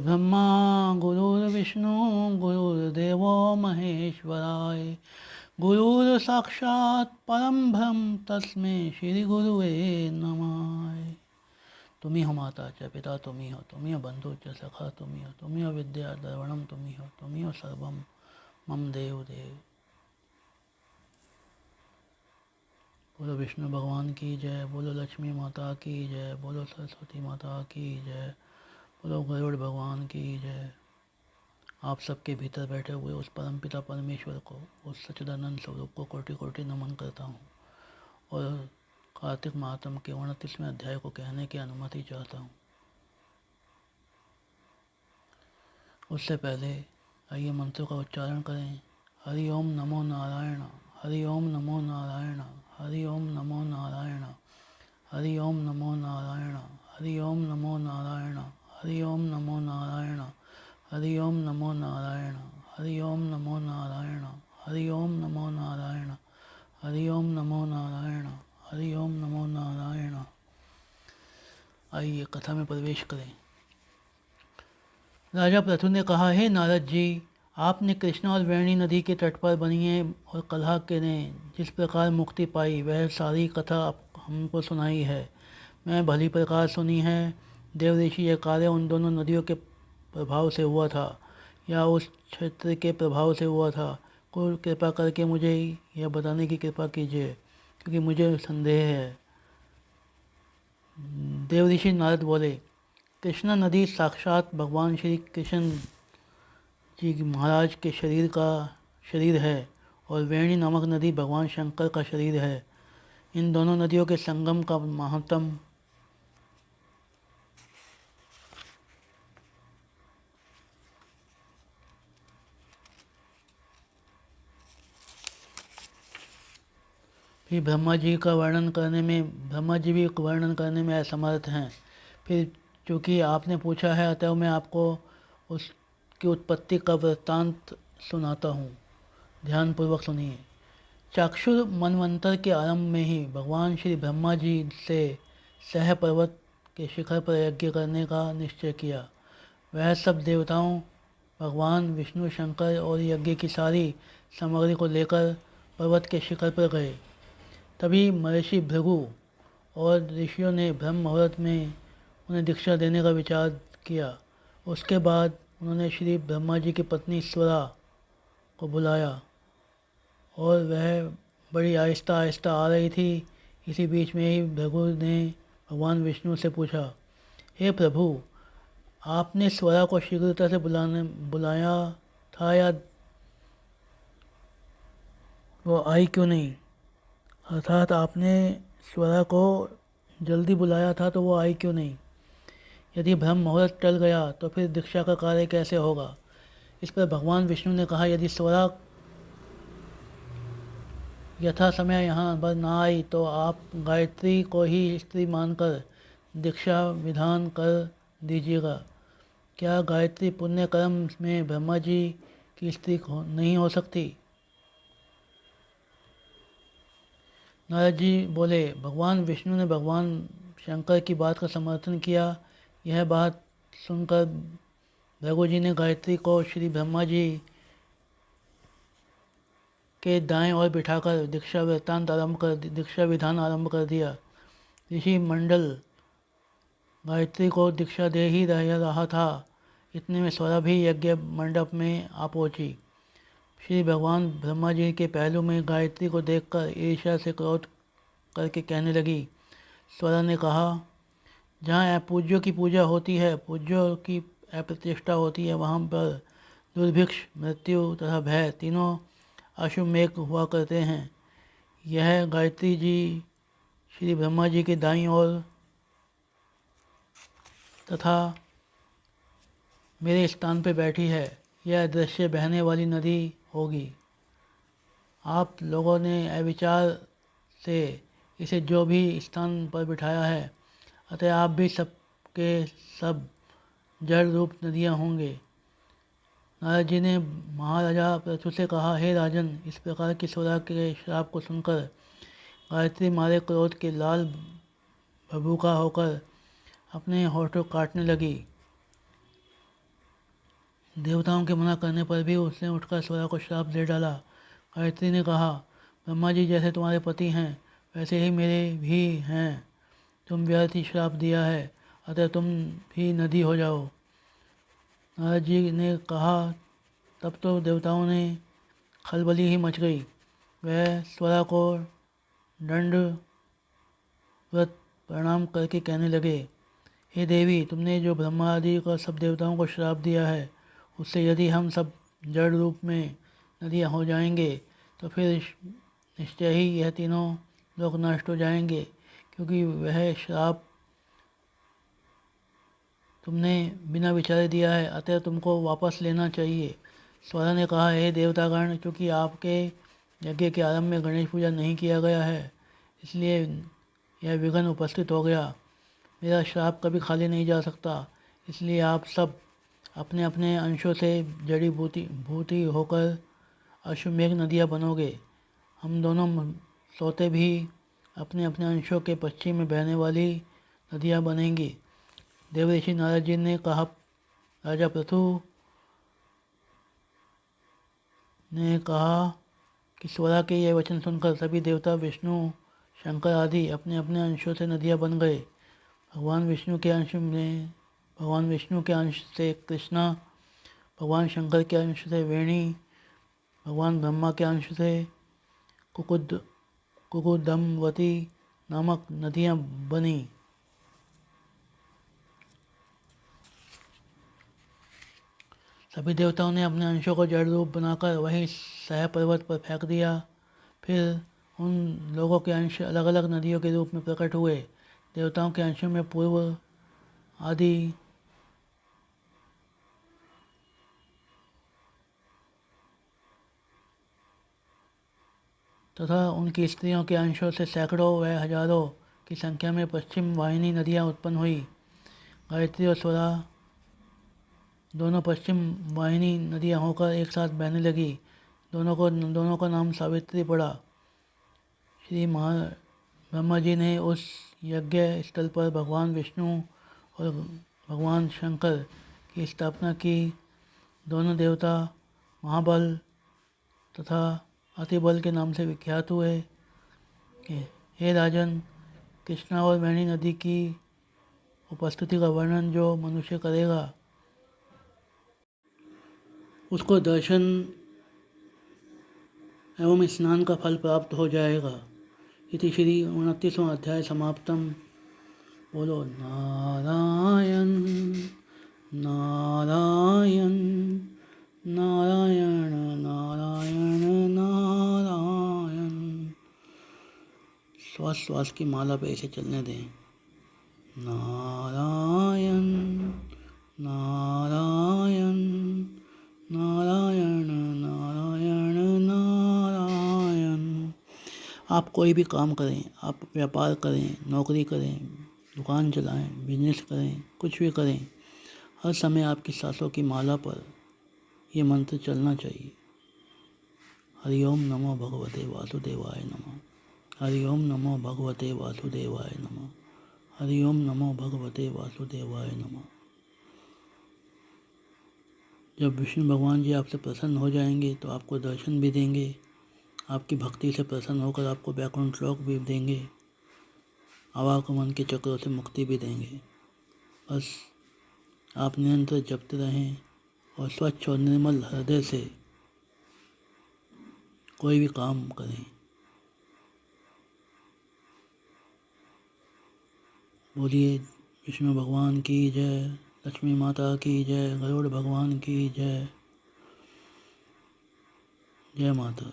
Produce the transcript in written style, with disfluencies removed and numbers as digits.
गुरुर्ब्रह्मा गुरुर्विष्णु गुरुर्देवो महेश्वराय गुरुर साक्षात परम ब्रह्म तस्मै श्री गुरुवे नमः। तुम्ही हो माता च पिता तुम्ही हो, तुम्ही हो बंधु च सखा तुम्ही हो, तुम्ही हो विद्या द्रवणम तुम्ही हो, तुम्ही हो सर्वम मम देव देव। बोलो विष्णु भगवान की जय, बोलो लक्ष्मी माता की जय, बोलो सरस्वती माता की जय, बोलो गरुड़ भगवान की जय। आप सबके भीतर बैठे हुए उस परमपिता परमेश्वर को, उस सच्चिदानंद स्वरूप को कोटि कोटि नमन करता हूँ और कार्तिक महात्म के 29वें अध्याय को कहने की अनुमति चाहता हूँ। उससे पहले आइए मंत्र का उच्चारण करें। हरि ओम नमो नारायण, हरि ओम नमो नारायण, हरि ओम नमो नारायण, हरि ओम नमो नारायण, हरि ओम नमो नारायण, हरि ओम नमो नारायण, हरि ओम नमो नारायण, हरि ओम नमो नारायण, हरि ओम नमो नारायण, हरि ओम नमो नारायण, हरि ओम नमो नारायण। आइए कथा में प्रवेश करें। राजा पृथु ने कहा, हे नारद जी, आपने कृष्णा और वेणी नदी के तट पर बनिए और कलह के ने जिस प्रकार मुक्ति पाई वह सारी कथा हमको सुनाई है। मैं भली प्रकार सुनी है। देव ऋषि यह कार्य उन दोनों नदियों के प्रभाव से हुआ था या उस क्षेत्र के प्रभाव से हुआ था। कोई कृपा करके मुझे यह बताने की कृपा कीजिए, क्योंकि मुझे संदेह है। देव ऋषि नारद बोले, कृष्णा नदी साक्षात भगवान श्री कृष्ण जी महाराज के शरीर है और वेणी नामक नदी भगवान शंकर का शरीर है। इन दोनों नदियों के संगम का महात्म फिर ब्रह्मा जी भी वर्णन करने में असमर्थ हैं। फिर चूँकि आपने पूछा है, अतः मैं आपको उसकी उत्पत्ति का वृत्तांत सुनाता हूँ। ध्यानपूर्वक सुनिए। चाक्षुर मनवंतर के आरंभ में ही भगवान श्री ब्रह्मा जी से सह पर्वत के शिखर पर यज्ञ करने का निश्चय किया। वह सब देवताओं, भगवान विष्णु, शंकर और यज्ञ की सारी सामग्री को लेकर पर्वत के शिखर पर गए। तभी महर्षि भृगु और ऋषियों ने ब्रह्म मुहूर्त में उन्हें दीक्षा देने का विचार किया। उसके बाद उन्होंने श्री ब्रह्मा जी की पत्नी स्वरा को बुलाया और वह बड़ी आहिस्ता आहिस्ता आ रही थी। इसी बीच में ही भृगु ने भगवान विष्णु से पूछा, हे प्रभु, आपने स्वरा को शीघ्रता से बुलाया था या वो आई क्यों नहीं? अर्थात आपने स्वरा को जल्दी बुलाया था तो वो आई क्यों नहीं? यदि ब्रह्म मुहूर्त टल गया तो फिर दीक्षा का कार्य कैसे होगा? इस पर भगवान विष्णु ने कहा, यदि स्वरा यथा समय यहाँ पर ना आई तो आप गायत्री को ही स्त्री मानकर दीक्षा विधान कर दीजिएगा। क्या गायत्री पुण्य कर्म में ब्रह्मा जी की स्त्री नहीं हो सकती? नारद जी बोले, भगवान विष्णु ने भगवान शंकर की बात का समर्थन किया। यह बात सुनकर भृगु जी ने गायत्री को श्री ब्रह्मा जी के दाएं ओर बिठाकर दीक्षा विधान आरंभ कर दिया। ऋषि मंडल गायत्री को दीक्षा दे ही रहा था। इतने में स्वरा भी यज्ञ मंडप में आ पहुंची। श्री भगवान ब्रह्मा जी के पहलू में गायत्री को देखकर ईर्ष्या से क्रोध करके कहने लगी। स्वरा ने कहा, जहाँ अपूज्यों की पूजा होती है, पूज्यों की अप्रतिष्ठा होती है, वहाँ पर दुर्भिक्ष, मृत्यु तथा भय तीनों अशुभ मेघ हुआ करते हैं। यह गायत्री जी श्री ब्रह्मा जी के दाईं ओर तथा मेरे स्थान पर बैठी है। यह दृश्य बहने वाली नदी होगी। आप लोगों ने अविचार से इसे जो भी स्थान पर बिठाया है, अतः आप भी सबके सब जड़ रूप नदियाँ होंगे। नारद जी ने महाराजा पृथु से कहा, हे राजन, इस प्रकार की स्वरा के श्राप को सुनकर गायत्री मारे क्रोध के लाल भभूका होकर अपने होठों काटने लगी। देवताओं के मना करने पर भी उसने उठकर स्वरा को श्राप दे डाला। गायत्री ने कहा, ब्रह्मा जी जैसे तुम्हारे पति हैं वैसे ही मेरे भी हैं। तुम व्यर्थ ही श्राप दिया है, अतः तुम भी नदी हो जाओ। नारद जी ने कहा, तब तो देवताओं ने खलबली ही मच गई। वह स्वरा को दंडवत प्रणाम करके कहने लगे, हे देवी, तुमने जो ब्रह्मा आदि को सब देवताओं को श्राप दिया है, उससे यदि हम सब जड़ रूप में नदियाँ हो जाएंगे तो फिर निश्चय ही यह तीनों लोग नष्ट हो जाएंगे, क्योंकि वह श्राप तुमने बिना विचारे दिया है, अतः तुमको वापस लेना चाहिए। स्वरा ने कहा, हे देवतागण, क्योंकि आपके यज्ञ के आरंभ में गणेश पूजा नहीं किया गया है, इसलिए यह विघ्न उपस्थित हो गया। मेरा श्राप कभी खाली नहीं जा सकता, इसलिए आप सब अपने अपने अंशों से जड़ी भूति होकर अश्वमेघ नदियाँ बनोगे। हम दोनों सोते भी अपने अपने अंशों के पश्चिम में बहने वाली नदियाँ बनेंगी। देवऋषि नारद जी ने कहा, राजा पृथु ने कहा कि स्वरा के ये वचन सुनकर सभी देवता विष्णु, शंकर आदि अपने अपने अंशों से नदियाँ बन गए। भगवान विष्णु के अंश से कृष्णा, भगवान शंकर के अंश से वेणी, भगवान ब्रह्मा के अंश से कुकुदमवती नामक नदियाँ बनी। सभी देवताओं ने अपने अंशों को जड़ रूप बनाकर वही सह पर्वत पर फेंक दिया। फिर उन लोगों के अंश अलग अलग नदियों के रूप में प्रकट हुए। देवताओं के अंशों में पूर्व आदि तथा उनकी स्त्रियों के अंशों से सैकड़ों व हजारों की संख्या में पश्चिम वाहिनी नदियाँ उत्पन्न हुई। गायत्री और स्वरा दोनों पश्चिम वाहिनी नदियाँ होकर एक साथ बहने लगी। दोनों का नाम सावित्री पड़ा। श्री ब्रह्मा जी ने उस यज्ञ स्थल पर भगवान विष्णु और भगवान शंकर की स्थापना की। दोनों देवता महाबल तथा अतिबल के नाम से विख्यात हुए। हे राजन, कृष्णा और वेणी नदी की उपस्थिति का वर्णन जो मनुष्य करेगा उसको दर्शन एवं स्नान का फल प्राप्त हो जाएगा। इति श्री 29वां अध्याय समाप्तम। बोलो नारायण नारायण नारायण नारायण नारायण। श्वास श्वास की माला पे ऐसे चलने दें। नारायण नारायण नारायण नारायण नारायण। आप कोई भी काम करें, आप व्यापार करें, नौकरी करें, दुकान चलाएं, बिजनेस करें, कुछ भी करें, हर समय आपकी सांसों की माला पर ये मंत्र चलना चाहिए। हरि ओम नमो भगवते वासुदेवाय नमः। हरि ओम नमो भगवते वासुदेवाय नमः। हरि ओम नमो भगवते वासुदेवाय नमः। जब विष्णु भगवान जी आपसे प्रसन्न हो जाएंगे तो आपको दर्शन भी देंगे, आपकी भक्ति से प्रसन्न होकर आपको वैकुंठ लोक भी देंगे, आवागमन के चक्रों से मुक्ति भी देंगे। बस आप निरंतर जपते रहें और स्वच्छ और निर्मल हृदय से कोई भी काम करें। बोलिए विष्णु भगवान की जय, लक्ष्मी माता की जय, गरुड़ भगवान की जय। जय माता।